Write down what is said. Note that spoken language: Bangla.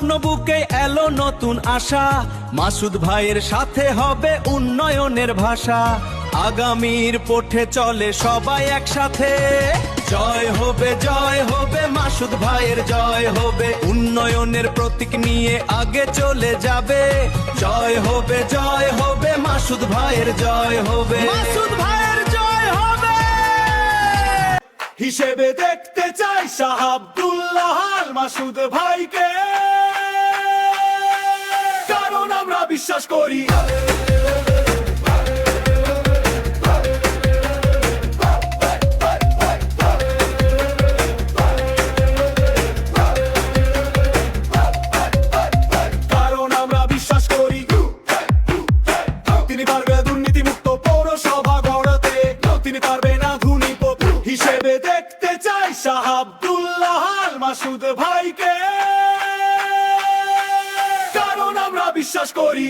স্বপ্ন বুকে এলো নতুন আশা, মাসুদ ভাইয়ের সাথে হবে উন্নয়নের ভাষা। আগামীর পথে চলে সবাই একসাথে, জয় হবে মাসুদ ভাইয়ের জয় হবে। উন্নয়নের প্রতীক নিয়ে আগে চলে যাবে, জয় হবে মাসুদ ভাইয়ের জয় হবে, মাসুদ ভাইয়ের জয় হবে। হিসেবে দেখতে চাই শাহ আব্দুল্লাহ আল মাসুদ ভাইকে, কারণ আমরা বিশ্বাস করি তিনি পারবে দুর্নীতিমুক্ত পৌরসভা গড়তে, তিনি পারবে না ধনী পপু। হিসেবে দেখতে চাই শাহ আব্দুল্লাহ আল মাসুদ ভাইকে, কারণ আমরা বিশ্বাস করি।